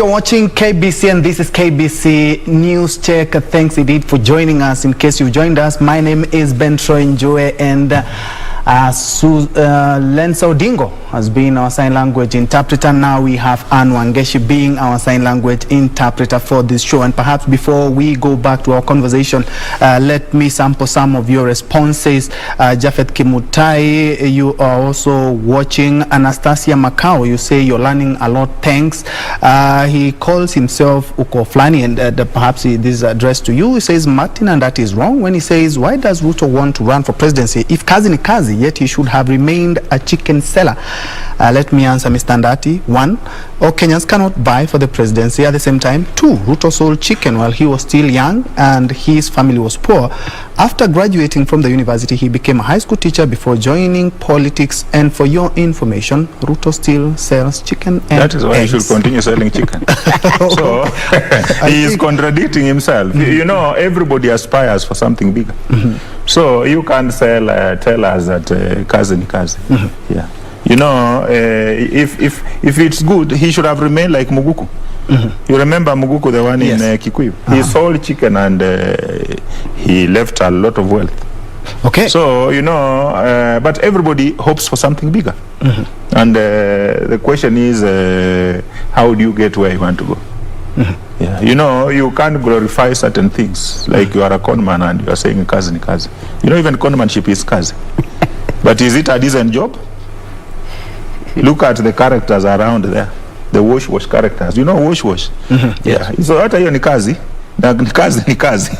You're watching KBC and this is KBC News Check. Thanks indeed for joining us. In case you've joined us, my name is Njue and Lensa Odingo has been our sign language interpreter. Now we have Wangeshi being our sign language interpreter for this show. And perhaps before we go back to our conversation, let me sample some of your responses. Jafet Kimutai, you are also watching. Anastasia Macau, you say you're learning a lot. Thanks. He calls himself Uko Flani, and perhaps this is addressed to you. He says Martin Andati is wrong when he says, why does Ruto want to run for presidency? If Kazi ni Kazi, yet he should have remained a chicken seller. Let me answer Mr. Andati. 1, all Kenyans cannot buy for the presidency. At the same time, 2, Ruto sold chicken while he was still young and his family was poor. After graduating from the university, he became a high school teacher before joining politics. And for your information, Ruto still sells chicken and that is why eggs. He should continue selling chicken. So he is contradicting himself. You know, everybody aspires for something bigger. So you can't tell us that cousin. Yeah. You know, if it's good, he should have remained like Muguku. You remember Muguku, the one in Kikuyu? He sold chicken and he left a lot of wealth. Okay. So, you know, but everybody hopes for something bigger. And the question is, how do you get where you want to go? Yeah. You know, you can't glorify certain things. Like you are a conman and you are saying cousin. You know, even conmanship is cousin. But is it a decent job? Look at the characters around there. The wash characters. You know wash? Yeah. So hata hiyo ni kazi. Ni kazi.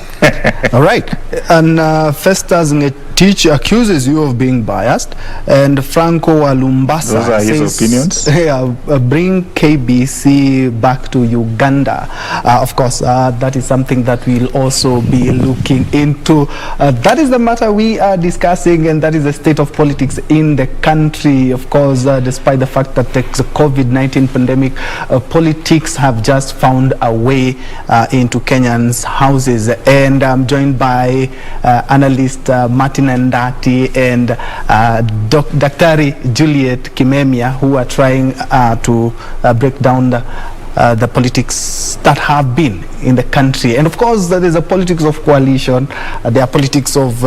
All right. And Festus Ngetich accuses you of being biased. And Franco Walumbasa Those are his opinions. Bring KBC back to Uganda. Of course, that is something that we'll also be looking into. That is the matter we are discussing, and that is the state of politics in the country. Of course, despite the fact that the COVID-19 pandemic, politics have just found a way into Kenyans' houses. And I'm joined by Analyst Martin Andati and Dr. Juliet Kimemiah, who are trying to break down the politics that have been in the country. And of course, there is a politics of coalition, there are politics of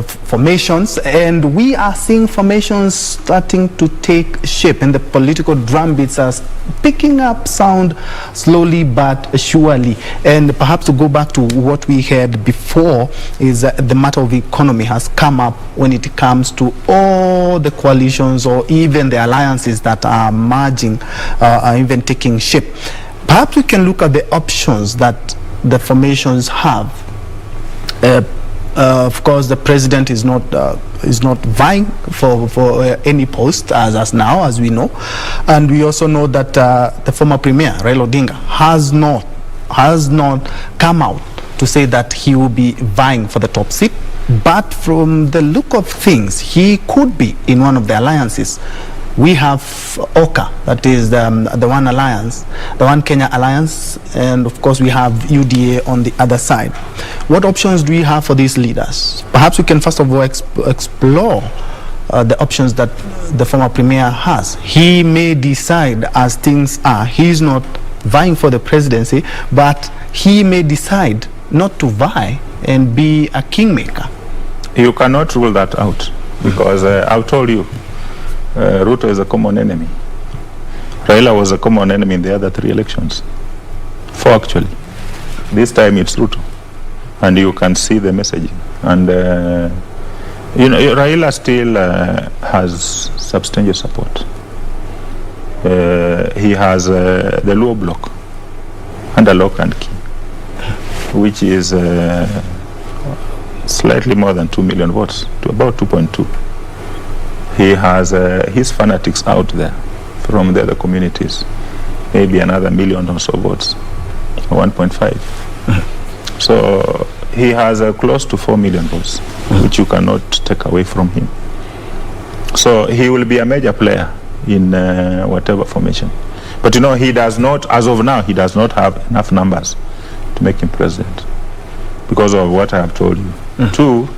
formations, and we are seeing formations starting to take shape, and the political drumbeats are picking up sound slowly but surely. And perhaps to go back to what we had before is the matter of economy has come up when it comes to all the coalitions or even the alliances that are merging, are even taking shape. Perhaps we can look at the options that the formations have. Of course, the president is not vying for any post as now, as we know, and we also know that the former premier Raila Odinga has not come out to say that he will be vying for the top seat. But from the look of things, he could be in one of the alliances. We have OKA, that is the One Alliance, the One Kenya Alliance, and of course we have UDA on the other side. What options do we have for these leaders? Perhaps we can first of all explore the options that the former premier has. He may decide, as things are, he's not vying for the presidency, but he may decide not to vie and be a kingmaker. You cannot rule that out, because I've told you, Ruto is a common enemy. Raila was a common enemy in the other 3 elections. 4 actually. This time it's Ruto. And you can see the messaging. And you know, Raila still has substantial support. He has the Luo bloc under lock and key, which is slightly more than 2 million votes, to about 2.2. He has his fanatics out there from the other communities, maybe another 1 million or so votes, 1.5. So he has close to 4 million votes, which you cannot take away from him. So he will be a major player in whatever formation. But you know, he does not, as of now, he does not have enough numbers to make him president because of what I have told you. 2,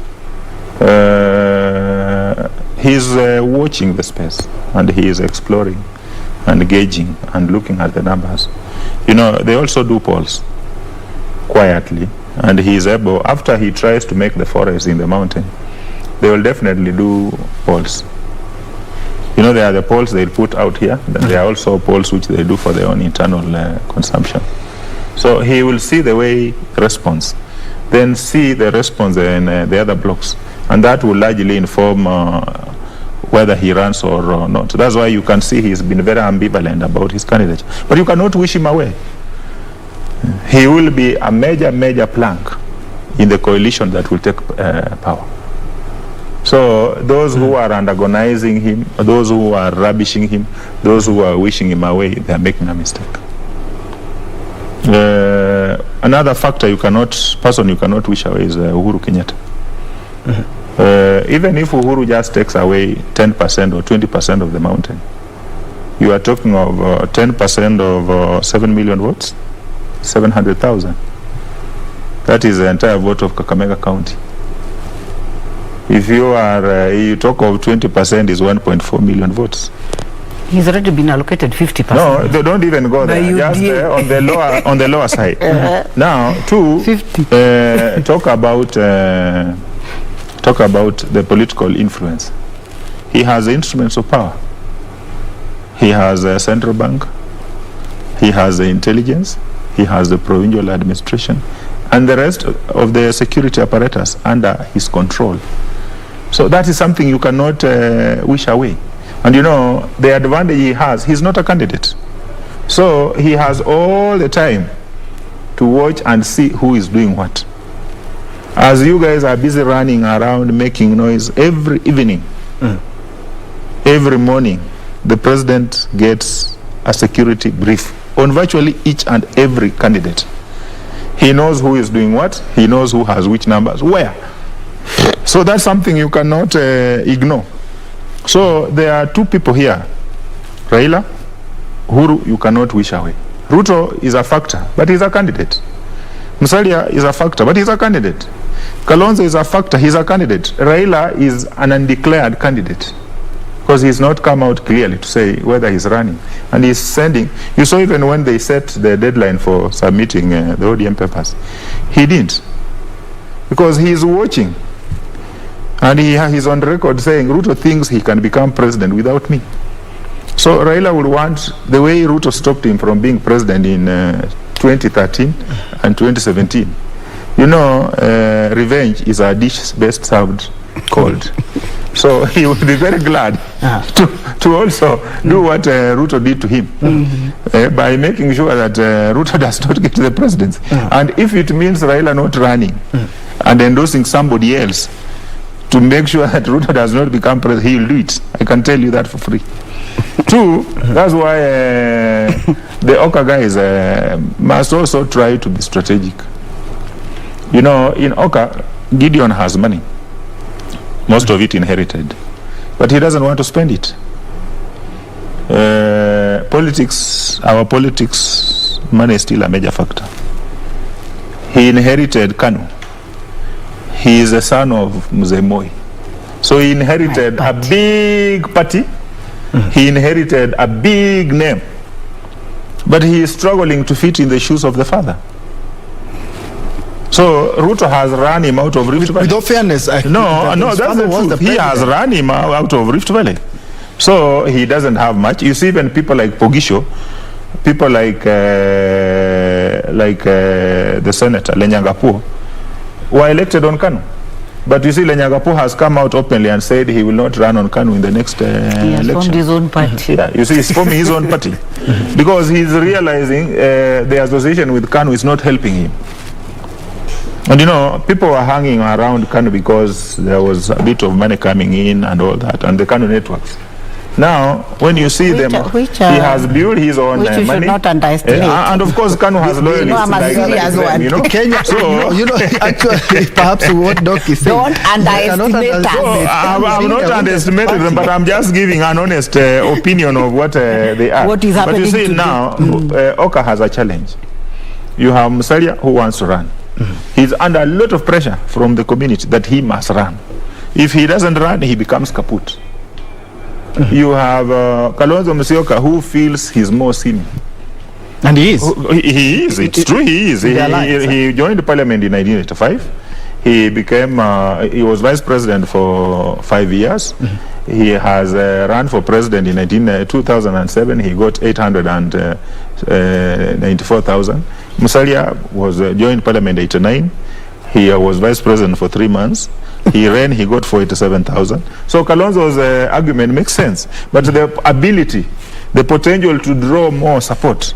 he's watching the space and he is exploring and gauging and looking at the numbers. You know, they also do polls quietly, and he is able, after he tries to make the forest in the mountain, they will definitely do polls. You know, there are the polls they put out here, then there are also polls which they do for their own internal consumption. So he will see the way response, then see the response in the other blocks, and that will largely inform whether he runs or not. That's why you can see he's been very ambivalent about his candidature. But you cannot wish him away. He will be a major plank in the coalition that will take power. So those who are antagonizing him, those who are rubbishing him, those who are wishing him away, they are making a mistake. Another factor person you cannot wish away is Uhuru Kenyatta. Even if Uhuru just takes away 10% or 20% of the mountain, you are talking of 10% of 7 million votes, 700,000. That is the entire vote of Kakamega County. If you are, you talk of 20% is 1.4 million votes. He's already been allocated 50%. No, they don't even go there. Just on the lower side. Now, talk about the political influence. He has instruments of power. He has a central bank. He has the intelligence. He has the provincial administration, and the rest of the security apparatus under his control. So that is something you cannot wish away. And you know, the advantage he has, he's not a candidate. So he has all the time to watch and see who is doing what. As you guys are busy running around making noise every evening, every morning, the president gets a security brief on virtually each and every candidate. He knows who is doing what, he knows who has which numbers, where. So that's something you cannot ignore. So there are two people here. Raila, Uhuru, you cannot wish away. Ruto is a factor, but he's a candidate. Musalia is a factor, but he's a candidate. Kalonzo is a factor, he's a candidate. Raila is an undeclared candidate, because he's not come out clearly to say whether he's running. And he's sending, you saw even when they set the deadline for submitting the ODM papers, he didn't. Because he's watching. And he's on record saying Ruto thinks he can become president without me. So Raila would want, the way Ruto stopped him from being president in 2013 and 2017. You know, revenge is a dish best served cold. So he would be very glad to also do what Ruto did to him by making sure that Ruto does not get to the presidency. And if it means Raila not running and endorsing somebody else to make sure that Ruto does not become president, he will do it. I can tell you that for free. Two, that's why the Oka guys must also try to be strategic. You know, in Oka, Gideon has money. Most of it inherited. But he doesn't want to spend it. Our politics, money is still a major factor. He inherited Kanu. He is a son of Mzee Moi. So he inherited a big party. He inherited a big name. But he is struggling to fit in the shoes of the father. So Ruto has run him out of Rift Valley. With all fairness, no, that's the truth. He has run him out of Rift Valley. So he doesn't have much. You see, even people like Pogisho, people like the senator Lenyangapuo, were elected on Kanu. But you see, Lenyangapuo has come out openly and said he will not run on Kanu in the next election. He has formed his own party. Yeah, you see, he's forming his own party. Because he's realizing the association with Kanu is not helping him. And you know, people were hanging around Kanu because there was a bit of money coming in and all that, and the Kanu networks. Now, when you see he has built his own money. Should not underestimate. And of course, Kanu has loyalists. You know, Kenya, so, actually, perhaps what Doc is saying. Don't underestimate us. So, I'm not underestimating them, but I'm just giving an honest opinion of what they are. What is happening? But you see now, Oka has a challenge. You have Musalia who wants to run. He's under a lot of pressure from the community that he must run. If he doesn't run, he becomes kaput. You have Kalonzo Musyoka who feels he's more senior. And he is. He is. It's true. He is. He joined parliament in 1985. He became. He was vice president for 5 years. He has run for president in 2007. He got 894,000. Musalia was joined parliament 89. He was vice president for 3 months. He ran. He got 47,000. So Kalonzo's argument makes sense, but the ability, the potential to draw more support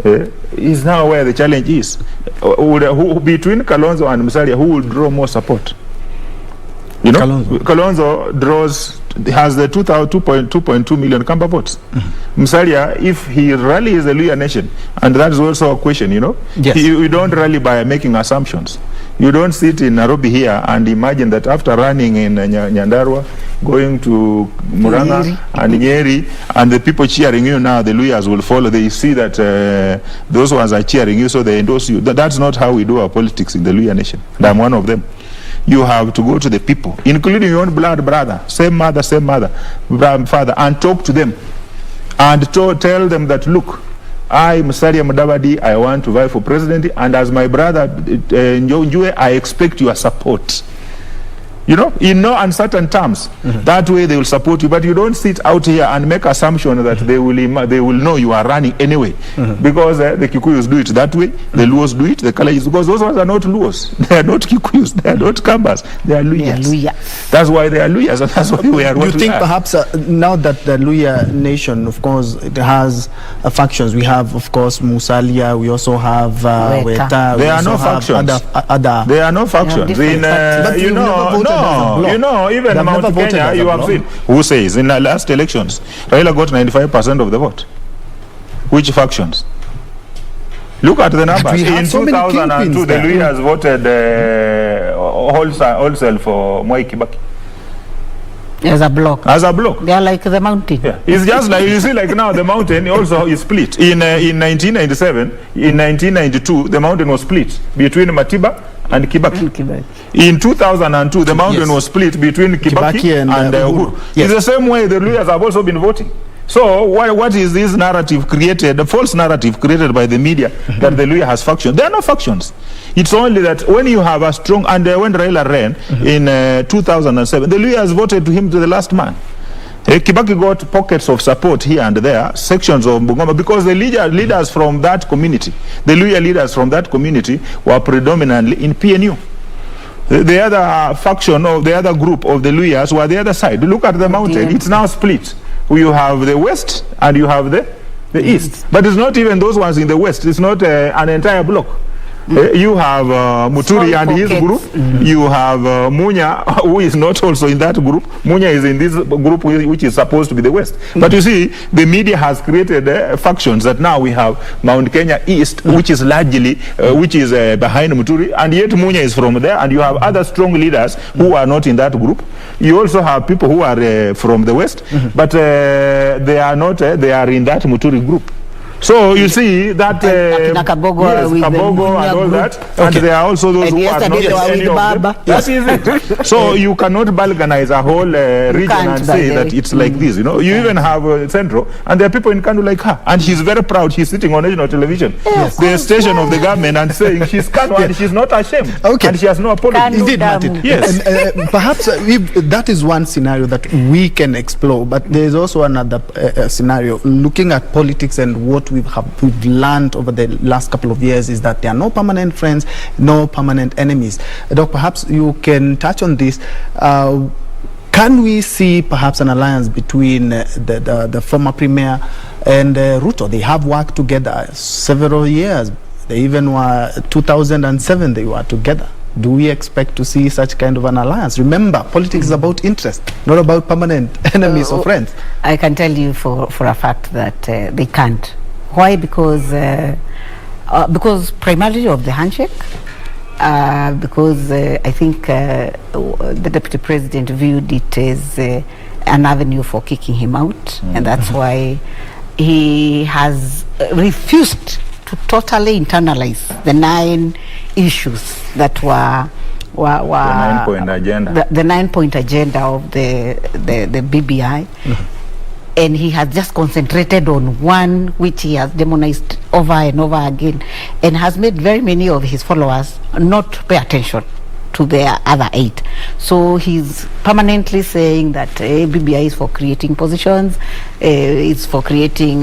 is now where the challenge is. Between Kalonzo and Musalia, who will draw more support? You know, Kalonzo has the 2.2 million Kamba votes. Musalia, if he rallies the Luhya nation, and that is also a question, you know, yes. You don't rally by making assumptions. You don't sit in Nairobi here and imagine that after running in Nyandarua, going to Murang'a and Nyeri, and the people cheering you now, the Luhyas will follow. They see that those ones are cheering you, so they endorse you. That's not how we do our politics in the Luhya nation. And I'm one of them. You have to go to the people, including your own blood brother, same mother, father, and talk to them and tell them that, look, I, Musalia Mudavadi, I want to vie for president, and as my brother Njue, I expect your support. You know, in no uncertain terms. That way they will support you, but you don't sit out here and make assumption that they will know you are running anyway, because the Kikuyus do it that way, the Luos do it, the Kalajis, because those ones are not Luos, they are not Kikuyus, they are not Kambas, they are Luhyas. That's why they are Luhyas, and that's why we are. You think perhaps now that the Luhya nation, of course, it has factions. We have, of course, Musalia. We also have Weta. There are no factions. There are no factions. You know, even Mount Kenya, you have seen. Who says in the last elections, Raila got 95% of the vote? Which factions? Look at the numbers. In 2002, the Luhyas voted wholesale for Mwai Kibaki. As a block. As a block. They are like the mountain. Yeah. It's just like, you see, like now the mountain also is split. In 1997, in 1992, the mountain was split between Matiba and Kibaki. In 2002, the mountain was split between Kibaki and Uhuru. Yes. It's the same way the Luhyas have also been voting. So what is this narrative created, the false narrative created by the media that the Luhya has factions? There are no factions. It's only that when you have a strong, and when Raila ran in 2007, the Luhyas voted to him to the last man. Kibaki got pockets of support here and there, sections of Bungoma, because the leaders from that community, the Luhya leaders from that community, were predominantly in PNU. The other faction of the other group of the Luhyas were the other side. Look at the mountain. It's now split. You have the west and you have the east. But it's not even those ones in the west. It's not an entire block. You have Muturi and his group. You have Munya, who is not also in that group. Munya is in this group which is supposed to be the west. But you see, the media has created factions that now we have Mount Kenya East, which is largely, which is behind Muturi, and yet Munya is from there, and you have other strong leaders who are not in that group. You also have people who are from the west, but they are not, they are in that Muturi group. So you see that Kabogo, yes, Kabogo and all that, and there are also those who are not any of them. That is it. So you cannot balkanize a whole region and say that it's like this. You know, you even have Central, and there are people in Kanu like her, and she's very proud. She's sitting on national television, the station of the government, and saying she's Kanu and she's not ashamed, and she has no apology. Indeed, Martin. Yes, and perhaps if that is one scenario that we can explore, but there is also another scenario looking at politics and what we've learned over the last couple of years is that there are no permanent friends, no permanent enemies. Doc, perhaps you can touch on this. Can we see perhaps an alliance between the former premier and Ruto? They have worked together several years. They even were 2007 they were together. Do we expect to see such kind of an alliance? Remember, politics is about interest, not about permanent enemies or friends. I can tell you for a fact that they can't. Why? Because primarily of the handshake, because I think the deputy president viewed it as an avenue for kicking him out, and that's why he has refused to totally internalize the 9 issues that were the 9-point agenda. The 9-point agenda of the BBI. and he has just concentrated on one which he has demonized over and over again, and has made very many of his followers not pay attention to the other 8. So he's permanently saying that BBI is for creating positions, it's for creating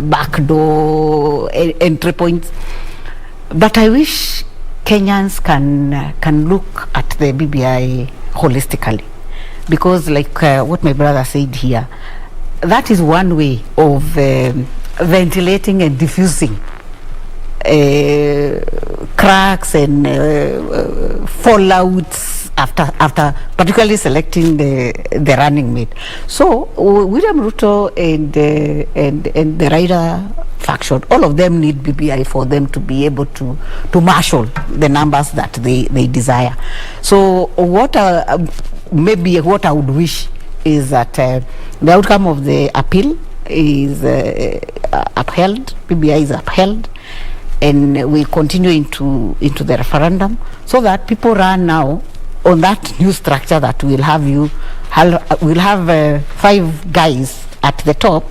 backdoor entry points. But I wish Kenyans can look at the BBI holistically, because like what my brother said here, that is one way of ventilating and diffusing cracks and fallouts after particularly selecting the running mate. So William Ruto and the Raila faction, all of them need BBI for them to be able to marshal the numbers that they desire. So what maybe what I would wish is that the outcome of the appeal is upheld, BBI is upheld, and we continue into the referendum, so that people run now on that new structure that we'll have 5 guys at the top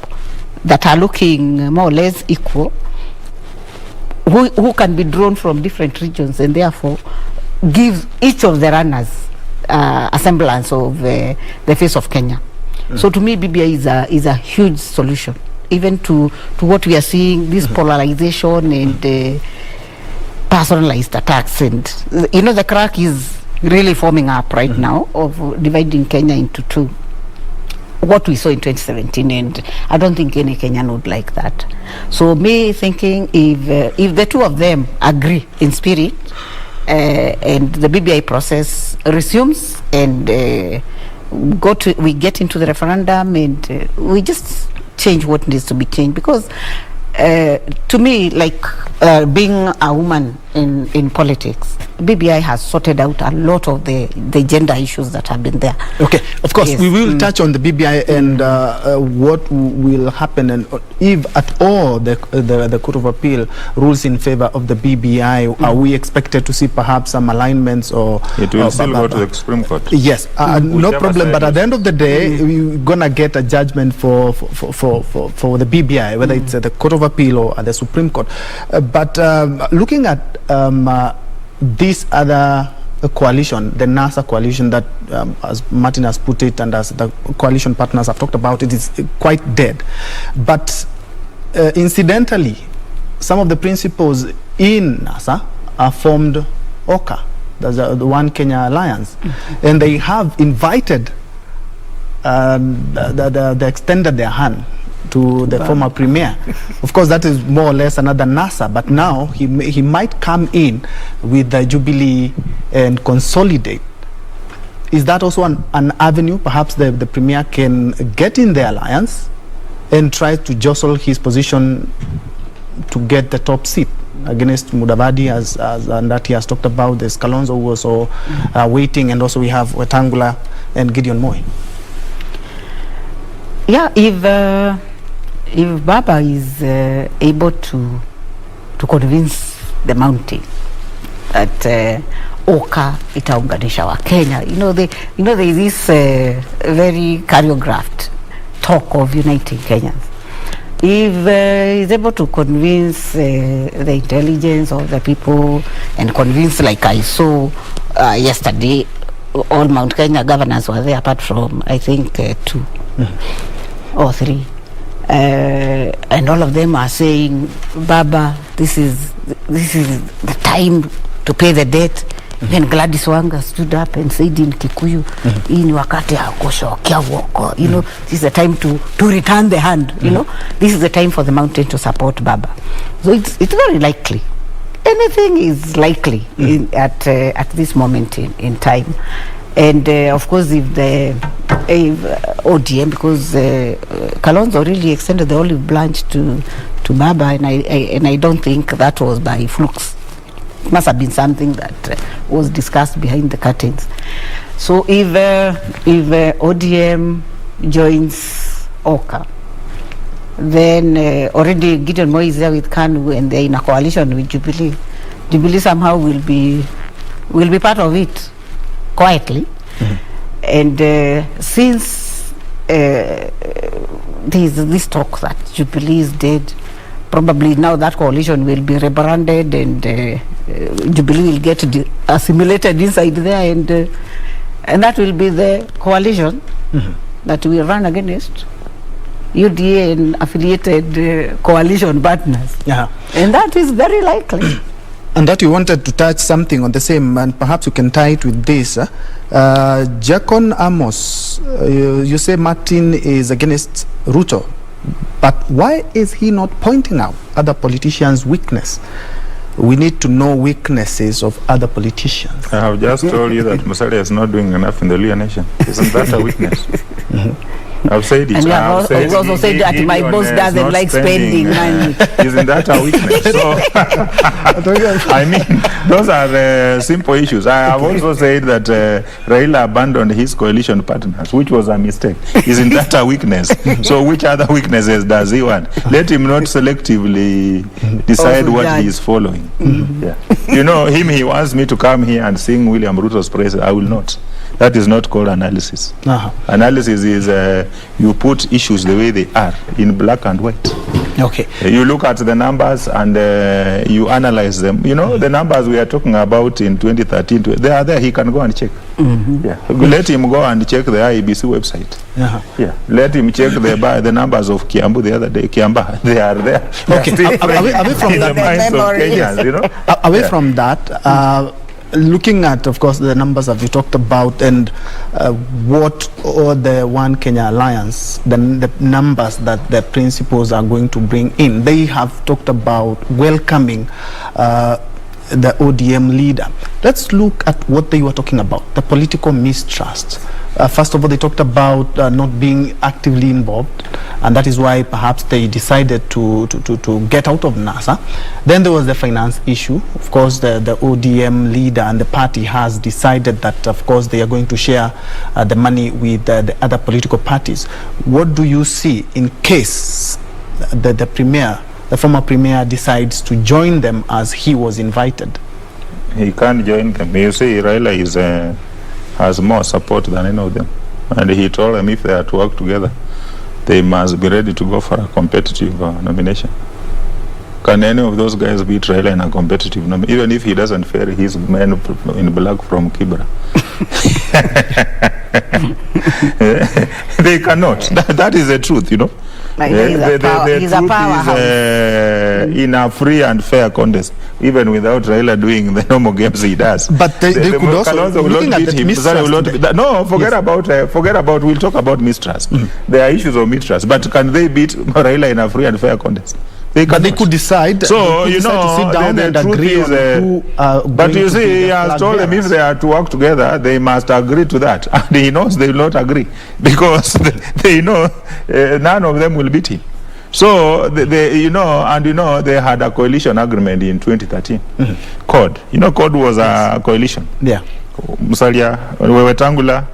that are looking more or less equal, who can be drawn from different regions, and therefore give each of the runners a semblance of the face of Kenya. So to me, BBI is a huge solution, even to what we are seeing, this polarization and personalized attacks. And the crack is really forming up right now of dividing Kenya into 2. What we saw in 2017, and I don't think any Kenyan would like that. So me thinking, if the 2 of them agree in spirit, and the BBI process resumes, and we get into the referendum, and we just change what needs to be changed. Because to me, like being a woman in politics, BBI has sorted out a lot of the gender issues that have been there. Okay, of course, yes. We will touch on the BBI and what will happen, and if at all the Court of Appeal rules in favor of the BBI, are we expected to see perhaps some alignments, or it will still go to the Supreme Court? Yes, no problem. But at the end of the day, we're gonna get a judgment for the BBI, whether it's the Court of Appeal or at the Supreme Court. But looking at this other coalition, the NASA coalition, that as Martin has put it, and as the coalition partners have talked about, it is quite dead. But incidentally, some of the principals in NASA are formed OCA, that's the One Kenya Alliance, and they have invited, they extended their hand to the former premier. Of course, that is more or less another NASA, but now he might come in with the Jubilee and consolidate. Is that also an avenue? Perhaps the premier can get in the alliance and try to jostle his position to get the top seat against Mudavadi, as Andati has talked about. There's Kalonzo, who was also waiting, and also we have Wetangula and Gideon Moi. Yeah, if Baba is able to convince the mountain that OCA itaunganisha wa Kenya, there is this very choreographed talk of uniting Kenyans. If he's able to convince the intelligence of the people, and convince, like I saw yesterday, all Mount Kenya governors were there, apart from I think 2 or 3. And all of them are saying, Baba, this is the time to pay the debt. Then Gladys Wanga stood up and said in Kikuyu, in wakati hakoshokia woko, this is the time to return the hand, this is the time for the mountain to support Baba. So it's very likely. Anything is likely at this moment in time. And of course, if ODM, because Kalonzo really extended the olive branch to Baba, and I don't think that was by flukes. It must have been something that was discussed behind the curtains. So if ODM joins OCA, then already Gideon Moi is there with KANU, and they're in a coalition with Jubilee. Jubilee somehow will be part of it quietly. And since there's this talk that Jubilee is dead. Probably now that coalition will be rebranded and Jubilee will get assimilated inside there, and that will be the coalition that we run against UDA and affiliated coalition partners. Yeah. And that is very likely. And that you wanted to touch something on the same, and perhaps you can tie it with this. Jacon Amos, you say Martin is against Ruto, but why is he not pointing out other politicians' weakness? We need to know weaknesses of other politicians. I have just told you that Musalia is not doing enough in the Luo nation. Isn't that a weakness? I've said it. And you have also said that my boss doesn't like spending money. Isn't that a weakness? So, I mean, those are simple issues. I have also said that Raila abandoned his coalition partners, which was a mistake. Isn't that a weakness? So which other weaknesses does he want? Let him not selectively decide what he is following. Yeah. You know, he wants me to come here and sing William Ruto's praise. I will not. That is not called analysis. Analysis is you put issues the way they are, in black and white. Okay. You look at the numbers and you analyze them. You know, the numbers we are talking about in 2013, they are there. He can go and check. Yeah. Let him go and check the IEBC website. Yeah. Let him check the numbers of Kiambu the other day. Kiamba, they are there. Okay. Away from that, Kenyans, you know? Away from that, looking at, of course, the numbers that you talked about and what or the One Kenya Alliance, the numbers that the principals are going to bring in, they have talked about welcoming the ODM leader. Let's look at what they were talking about, the political mistrust. First of all, they talked about not being actively involved, and that is why perhaps they decided to get out of NASA. Then there was the finance issue. Of course, the ODM leader and the party has decided that, of course, they are going to share the money with the other political parties. What do you see in case the former premier decides to join them as he was invited? He can't join them. You see, Raila has more support than any of them. And he told them if they are to work together, they must be ready to go for a competitive nomination. Can any of those guys beat Raila in a competitive nomination, even if he doesn't ferry his men in black from Kibra? They cannot. That is the truth, you know. Like the truth is in a free and fair contest, even without Raila doing the normal games he does. But they could also, looking at the mistrust. No, forget about, we'll talk about mistrust. There are issues of mistrust, but can they beat Raila in a free and fair contest? They could decide. So, you know, to sit down and agree on who but you see, he has told them if they are to work together, they must agree to that. And he knows they will not agree because they know none of them will beat him. So, they had a coalition agreement in 2013. CORD. You know, CORD was a coalition. Yeah. Musalia, Wetangula,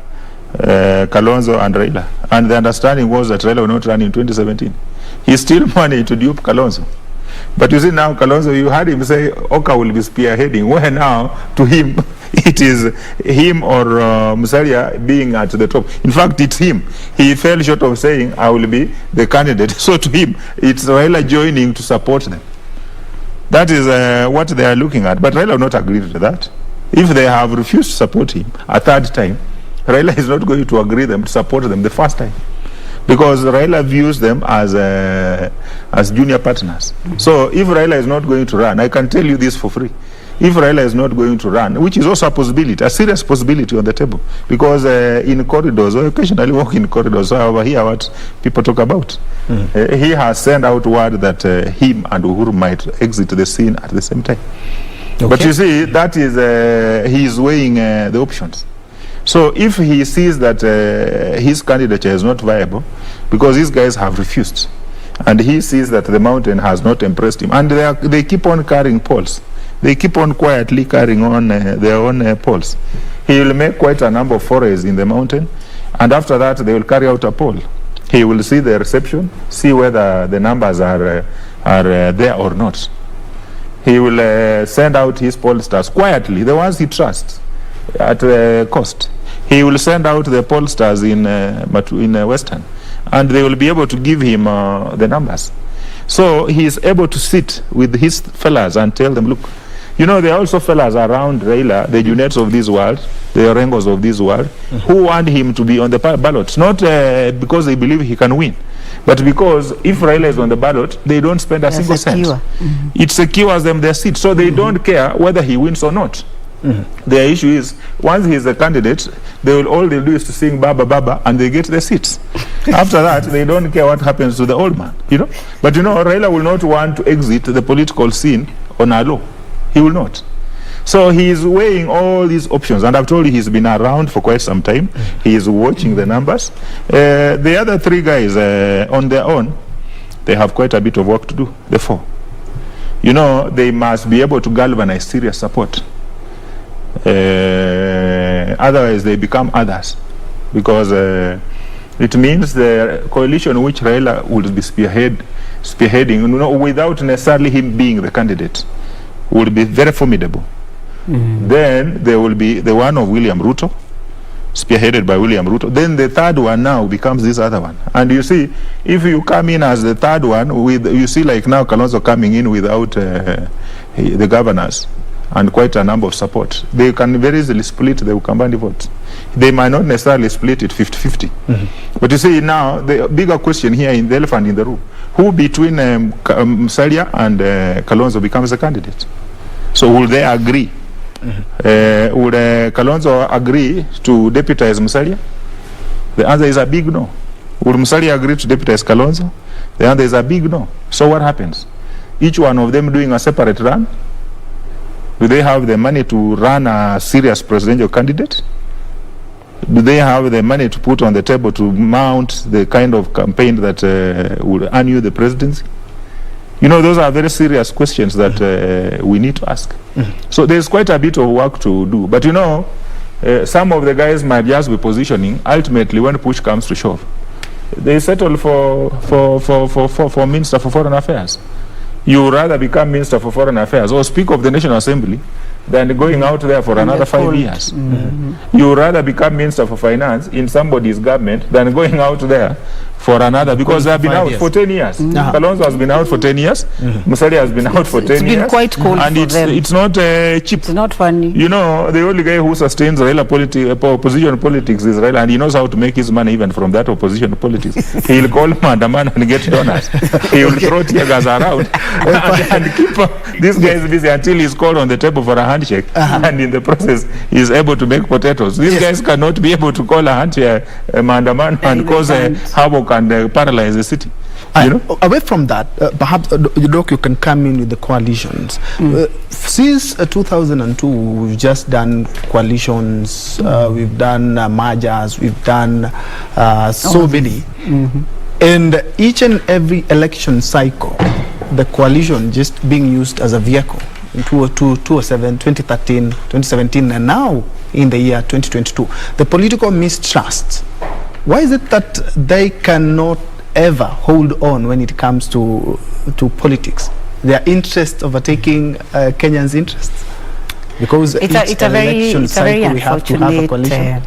Kalonzo and Raila. And the understanding was that Raila will not run in 2017. He still managed to dupe Kalonzo. But you see now, Kalonzo, you heard him say Oka will be spearheading. Where now, to him, it is him or Musalia being at the top. In fact, it's him. He fell short of saying, I will be the candidate. So to him, it's Raila joining to support them. That is what they are looking at. But Raila will not agree to that. If they have refused to support him a third time, Raila is not going to agree them to support them the first time. Because Raila views them as junior partners. So if Raila is not going to run, I can tell you this for free. If Raila is not going to run, which is also a possibility, a serious possibility on the table, because in corridors, or occasionally walk in corridors, so I hear what people talk about. He has sent out word that him and Uhuru might exit the scene at the same time. Okay. But you see, that is, he is weighing the options. So if he sees that his candidature is not viable, because these guys have refused, and he sees that the mountain has not impressed him, and they keep on carrying polls, they keep on quietly carrying on their own polls, he will make quite a number of forays in the mountain, and after that they will carry out a poll. He will see the reception, see whether the numbers are there or not. He will send out his pollsters quietly, the ones he trusts, at cost. He will send out the pollsters in Western, and they will be able to give him the numbers. So he is able to sit with his fellas and tell them, look, you know, there are also fellas around Raila, the Juliets of this world, the Orengos of this world, who want him to be on the ballot, not because they believe he can win, but because if Raila is on the ballot, they don't spend a single cent. It secures them their seat, so they don't care whether he wins or not. Their issue is, once he is a candidate, all they'll do is to sing Baba Baba, and they get the seats. After that, they don't care what happens to the old man, you know. But you know, Raila will not want to exit the political scene on a low. He will not. So he is weighing all these options, and I've told you he's been around for quite some time. He is watching the numbers. The other three guys, on their own, they have quite a bit of work to do. The four, you know, they must be able to galvanize serious support. Otherwise they become others, because it means the coalition which Raila will be spearheading, you know, without necessarily him being the candidate, will be very formidable. Then there will be the one of William Ruto, spearheaded by William Ruto. Then the third one now becomes this other one. And you see, if you come in as the third one, with, you see like now Kalonzo coming in without the governors and quite a number of support, they can very easily split the Ukambani vote. They might not necessarily split it 50-50. But you see now, the bigger question here in the elephant in the room, who between Musalia and Kalonzo becomes a candidate? So will they agree? Would Kalonzo agree to deputize Musalia? The answer is a big no. Would Musalia agree to deputize Kalonzo? The answer is a big no. So what happens? Each one of them doing a separate run? Do they have the money to run a serious presidential candidate? Do they have the money to put on the table to mount the kind of campaign that would earn you the presidency? You know, those are very serious questions that we need to ask. So there's quite a bit of work to do. But you know, some of the guys might just be positioning. Ultimately, when push comes to shove, they settle for Minister for Foreign Affairs. You would rather become Minister for Foreign Affairs or Speaker of the National Assembly than going out there for another 5 years. You would rather become Minister for Finance in somebody's government than going out there for another, because they have been out for 10 years. Kalonzo has been out for 10 years. Musalia has been out for 10 years. It's been quite cold and for them. It's not cheap. It's not funny. You know, the only guy who sustains Raila opposition politics is Raila, and he knows how to make his money even from that opposition politics. He'll call Mandaman and get donuts. He will throw tear gas around and keep these guys busy until he's called on the table for a handshake, and in the process he's able to make potatoes. These guys cannot be able to call a handshake, Mandaman, and cause havoc and paralyze the city. You know? Away from that, perhaps, Doc, you can come in with the coalitions. Since 2002, we've just done coalitions, we've done mergers, we've done so many. And each and every election cycle, the coalition just being used as a vehicle in 2002, 2007, 2013, 2017, and now in the year 2022. The political mistrust. Why is it that they cannot ever hold on when it comes to politics? Their interest overtaking Kenyans' interests? Because it's a very unfortunate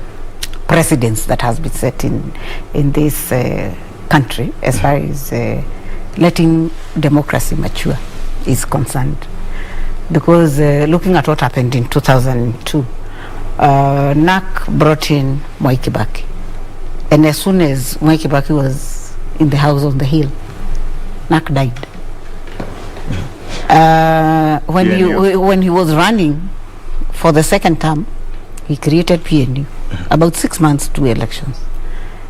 precedence that has been set in this country as far as letting democracy mature is concerned. Because looking at what happened in 2002, NAC brought in Mwai Kibaki. And as soon as Mwai Kibaki was in the House on the Hill, NAC died. When he was running for the second term, he created PNU, about 6 months to elections.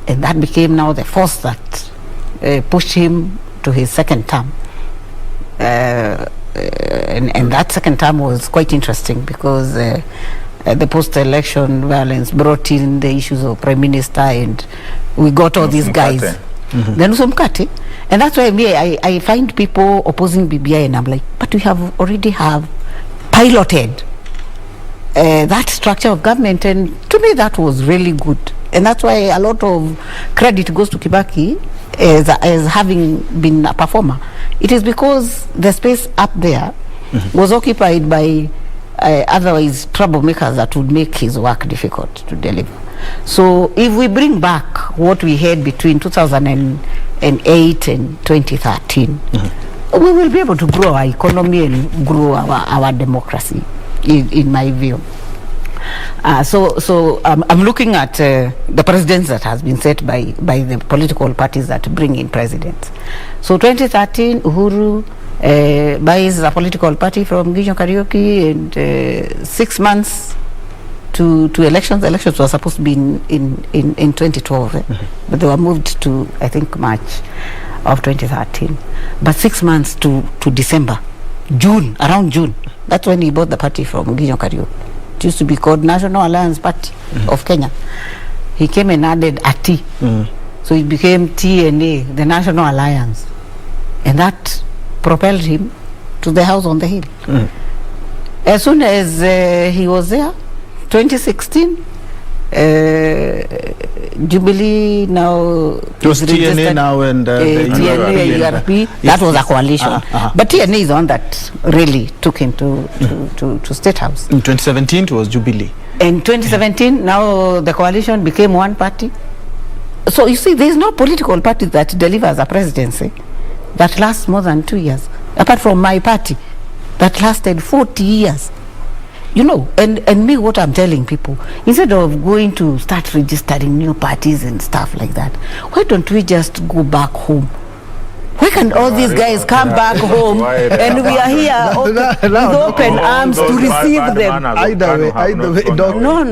And that became now the force that pushed him to his second term. And that second term was quite interesting because the post-election violence brought in the issues of Prime Minister, and we got all these guys. Then Mkate. And that's why I find people opposing BBI, and I'm like, but we already have piloted that structure of government, and to me that was really good. And that's why a lot of credit goes to Kibaki as having been a performer. It is because the space up there was occupied by otherwise troublemakers that would make his work difficult to deliver. So if we bring back what we had between 2008 and 2013, we will be able to grow our economy and grow our democracy, in my view. So I'm looking at the precedents that has been set by the political parties that bring in presidents. So 2013, Uhuru buys a political party from Gideon Kariuki, and 6 months to elections. Elections were supposed to be in 2012, but they were moved to, I think, March of 2013. But 6 months to December, around June, that's when he bought the party from Gideon Kariuki. It used to be called National Alliance Party of Kenya. He came and added a T. So it became TNA, the National Alliance. And that propelled him to the house on the hill. As soon as he was there, 2016, Jubilee now it was TNA now and TNA, URP, that was a coalition. But TNA is the one that really took him to State House. In 2017 it was Jubilee. In 2017, now the coalition became one party. So you see, there is no political party that delivers a presidency that lasts more than 2 years, apart from my party that lasted 40 years. You know, and me, what I'm telling people, instead of going to start registering new parties and stuff like that, why don't we just go back home? Why can't all these guys come back home and we are here with open arms to receive them? Either way, Doc. No.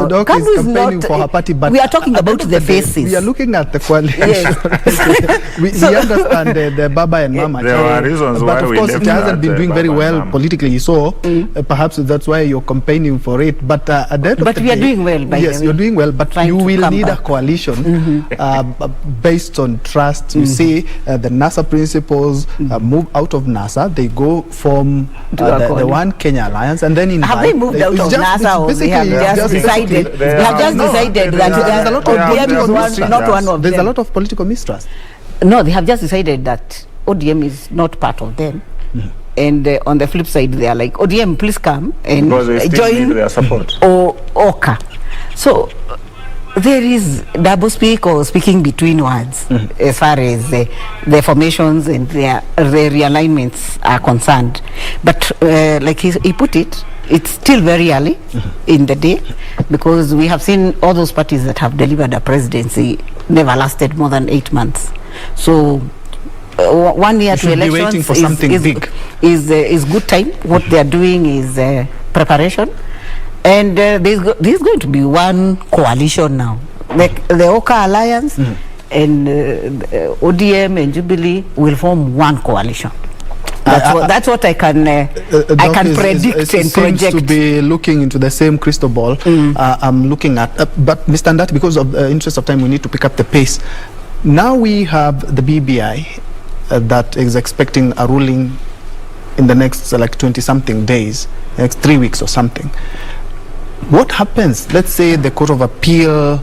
Doc Kamu is campaigning for her party, but we are talking about the faces. We are looking at the coalition. Yes. we understand the Baba and Mama. There are reasons but why of we course, left it hasn't been doing very Baba and well Mama. politically. So perhaps that's why you're campaigning for it. But at the end of But the we are day, doing well, by yes, the way. you're doing well. But Trying you to will come need a back. coalition based on trust. You see, the NASA principles move out of NASA. They go form the One Kenya Alliance, and then invite. Have they moved out of NASA, or they have just decided? They have just decided that there's a lot of ODM is not one of them. There's a lot of political mistrust. No, they have just decided that ODM is not part of them. And on the flip side, they are like, ODM, please come and Because they still need join their support. or OKA. So there is double speak or speaking between words as far as the formations and the realignments are concerned. But like he put it, it's still very early in the day, because we have seen all those parties that have delivered a presidency never lasted more than 8 months. So 1 year to should be waiting elections for something big. is good time. What they are doing is preparation. And there's going to be one coalition now. The OKA Alliance and ODM and Jubilee will form one coalition. That's what I can predict and project. Seems to be looking into the same crystal ball I'm looking at. But Mr. Andati, because of the interest of time, we need to pick up the pace. Now we have the BBI that is expecting a ruling in the next like 20-something days, next 3 weeks or something. What happens? Let's say the Court of Appeal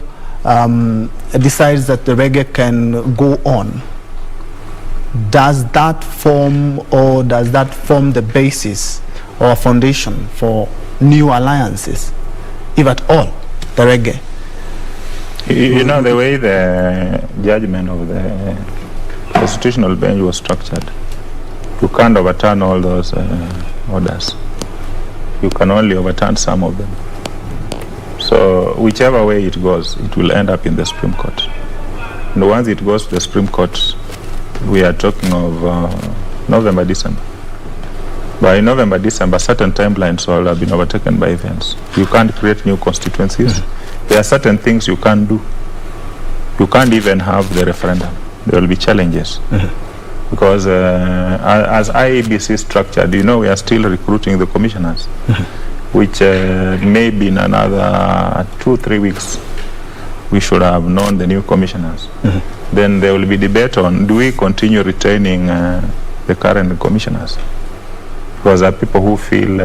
decides that the reggae can go on. Does that form the basis or foundation for new alliances, if at all, the reggae? You know, the way the judgment of the constitutional bench was structured, you can't overturn all those orders. You can only overturn some of them. So whichever way it goes, it will end up in the Supreme Court. And once it goes to the Supreme Court, we are talking of November, December. By November, December, certain timelines will have been overtaken by events. You can't create new constituencies. There are certain things you can't do. You can't even have the referendum. There will be challenges. Because as IEBC is structured, you know, we are still recruiting the commissioners, which maybe in another 2-3 weeks, we should have known the new commissioners. Then there will be debate on, do we continue retaining the current commissioners? Because there are people who feel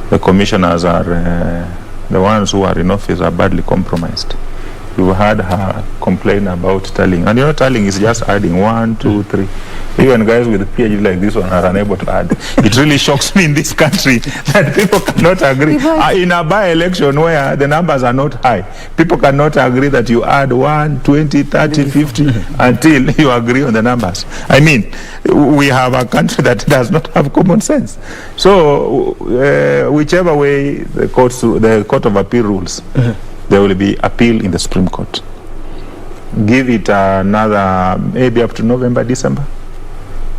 the commissioners are, the ones who are in office are badly compromised. You had her complain about tallying. And you know, tallying is just adding 1, 2, 3. Even guys with PhD like this one are unable to add. It really shocks me in this country that people cannot agree. In a by-election where the numbers are not high, people cannot agree that you add 1, 20, 30, 50 until you agree on the numbers. I mean, we have a country that does not have common sense. So whichever way the Court of Appeal rules, there will be appeal in the Supreme Court. Give it another maybe up to November, December.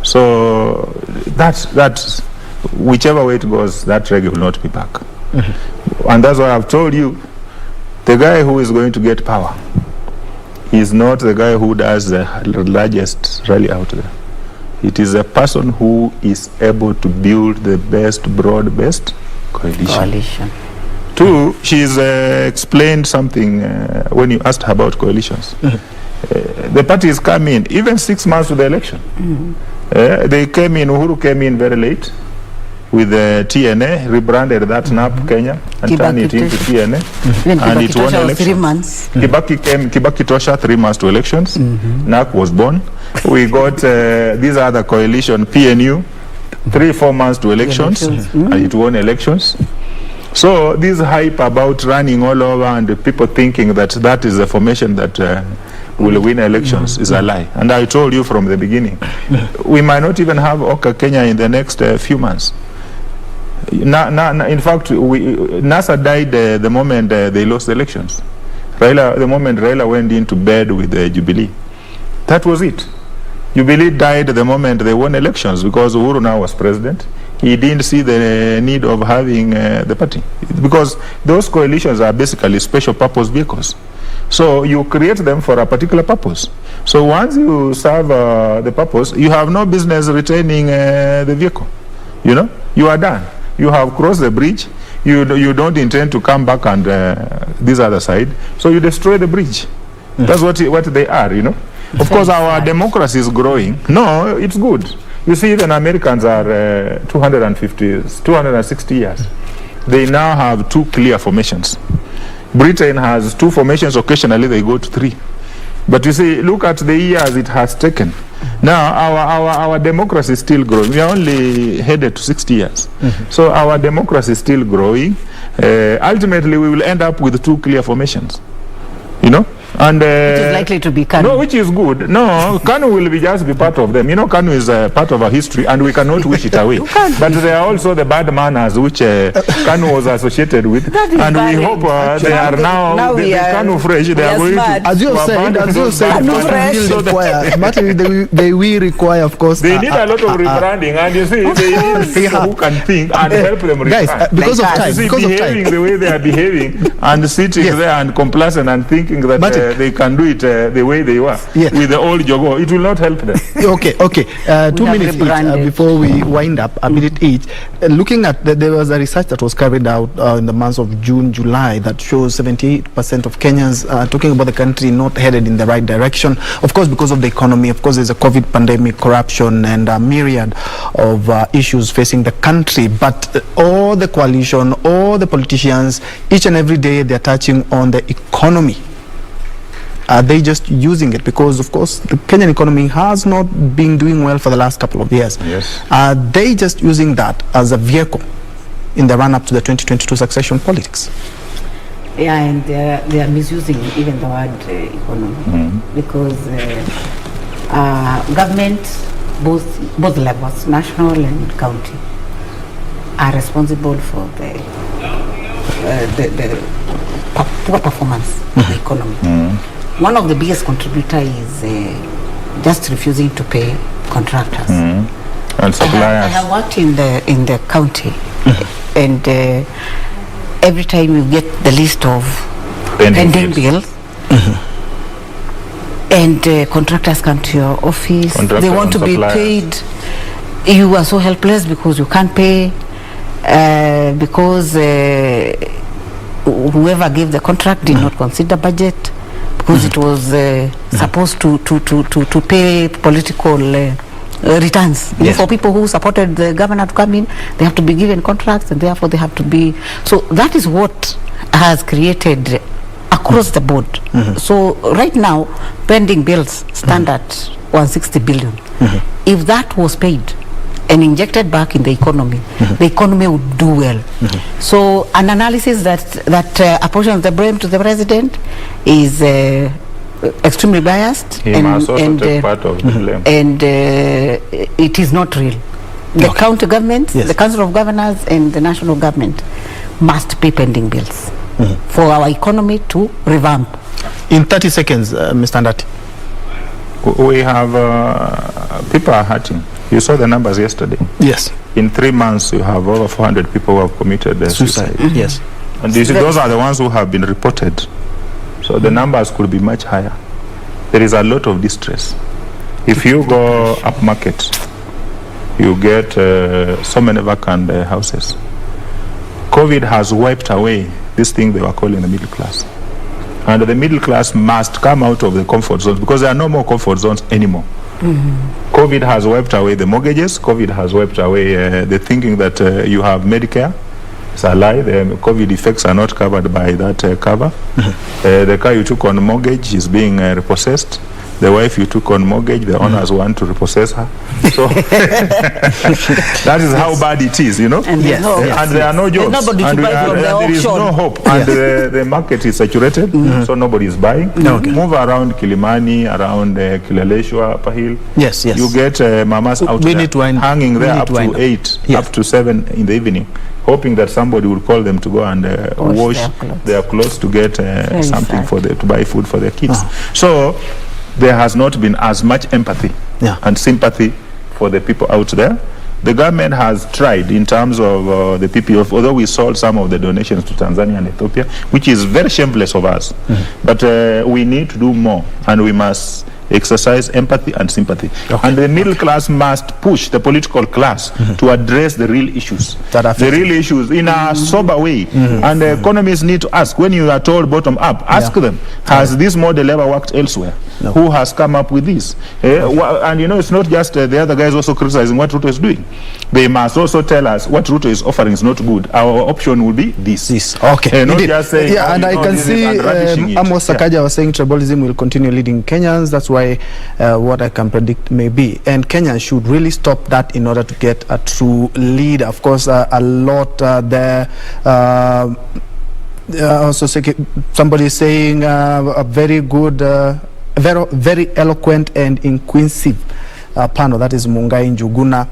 So that's whichever way it goes, that reggae will not be back. And that's why I've told you, the guy who is going to get power is not the guy who does the largest rally out there. It is a person who is able to build the best, broad-based coalition. Two, she's explained something when you asked her about coalitions. The parties come in, even 6 months to the election. They came in, Uhuru came in very late with the TNA, rebranded that NAP Kenya and turned it into TNA. And it won elections. 3 months. Kibaki Tosha, 3 months to elections. NAP was born. We got these other coalition, PNU, 3-4 months to elections, and it won elections. So this hype about running all over and people thinking that that is the formation that will win elections is a lie. And I told you from the beginning, we might not even have Oka Kenya in the next few months. In fact, NASA died the moment they lost the elections. The moment Raila went into bed with Jubilee. That was it. Jubilee died the moment they won elections because Uhuru now was president. He didn't see the need of having the party because those coalitions are basically special purpose vehicles. So you create them for a particular purpose. So once you serve the purpose, you have no business retaining the vehicle. You know, you are done. You have crossed the bridge. You don't intend to come back on this other side. So you destroy the bridge. That's what they are, you know. Of course, our democracy is growing. No, it's good. You see, even Americans are 260 years. They now have 2 clear formations. Britain has 2 formations. Occasionally, they go to 3. But you see, look at the years it has taken. Now, our democracy is still growing. We are only headed to 60 years. So our democracy is still growing. Ultimately, we will end up with 2 clear formations. You know? And which is likely to be KANU. No, which is good. No, KANU will just be part of them. You know, KANU is part of our history, and we cannot wish it away. But there are also the bad manners which KANU was associated with, and we hope they are now the KANU fresh. They are going to. As you said, they will require, of course. They need a lot of rebranding, and you see, they need people who can think and help them rebrand. Guys, because of time, behaving the way they are behaving, and sitting there and complacent and thinking that. They can do it the way they were with the old Jogo. It will not help them. Okay. 2 minutes each before we wind up. A minute each. Looking at there was a research that was carried out in the months of June, July that shows 78% of Kenyans talking about the country not headed in the right direction. Of course, because of the economy. Of course, there's a COVID pandemic, corruption, and a myriad of issues facing the country. But all the coalition, all the politicians, each and every day they're touching on the economy. Are they just using it? Because, of course, the Kenyan economy has not been doing well for the last couple of years. Yes. Are they just using that as a vehicle in the run-up to the 2022 succession politics? Yeah, and they are misusing even the word economy because government, both levels, national and county, are responsible for the poor performance of the economy. One of the biggest contributors is just refusing to pay contractors and suppliers. I have worked in the county, and every time you get the list of pending bills, and contractors come to your office, they want to be paid. You are so helpless because you can't pay, because whoever gave the contract did not consider budget, because it was supposed to pay political returns. Yes. For people who supported the governor to come in, they have to be given contracts, and therefore they have to be. So that is what has created a across the board. So right now, pending bills stand at 160 billion. If that was paid and injected back in the economy would do well. So an analysis that apportions the blame to the president is extremely biased. He must also take part of the blame. And it is not real. The county governments, the Council of Governors and the national government must pay pending bills for our economy to revamp. In 30 seconds, Mr. Andati. We have, people are hurting. You saw the numbers yesterday. Yes. In 3 months, you have over 400 people who have committed suicide. Yes. And those are the ones who have been reported. So the numbers could be much higher. There is a lot of distress. If you go up market, you get so many vacant houses. COVID has wiped away this thing they were calling the middle class. And the middle class must come out of the comfort zones because there are no more comfort zones anymore. COVID has wiped away the mortgages. COVID has wiped away the thinking that you have Medicare. It's a lie. The COVID effects are not covered by that cover. The car you took on mortgage is being repossessed. The wife you took on mortgage, the owners want to repossess her. So that is how bad it is, you know. And, and there are no jobs. And there is no hope. And the market is saturated, so nobody is buying. Move around Kilimani, around Kileleshwa, Upper Hill. Yes. You get mamas out there hanging there up to 8, up to 7 in the evening, hoping that somebody will call them to go and wash their clothes to get something for to buy food for their kids. So there has not been as much empathy and sympathy for the people out there. The government has tried in terms of the PPF, although we sold some of the donations to Tanzania and Ethiopia, which is very shameless of us. But we need to do more, and we must exercise empathy and sympathy. And the middle class must push the political class to address the real issues. The real issues in a sober way. And the economists need to ask, when you are told bottom up, ask them, has this model ever worked elsewhere? Who has come up with this? And you know, it's not just the other guys also criticizing what Ruto is doing. They must also tell us what Ruto is offering is not good. Our option will be this. Okay. Not just saying, and I can see Amos Sakaja was saying tribalism will continue leading Kenyans. That's why what I can predict may be. And Kenyans should really stop that in order to get a true leader. Of course, a lot there. Also, somebody is saying a very good, very eloquent and inclusive panel. That is Mungai Njuguna,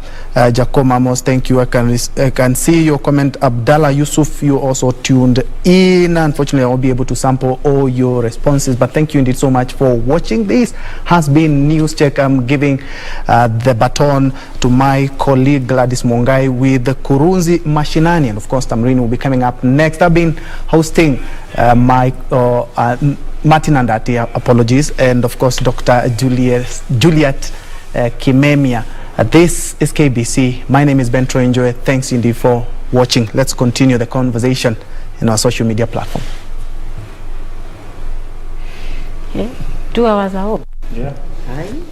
Jacob Amos, thank you. I can see your comment. Abdallah Yusuf, you also tuned in. Unfortunately, I won't be able to sample all your responses, but thank you indeed so much for watching. This has been News Check. I'm giving the baton to my colleague Gladys Mungai with the Kurunzi Mashinani, and of course Tamrini will be coming up next. I've been hosting Martin Andati, apologies, and of course Dr. Juliet Kimemiah. This is KBC. My name is Njue. Thanks indeed for watching. Let's continue the conversation in our social media platform. 2 hours out. Yeah. Aye.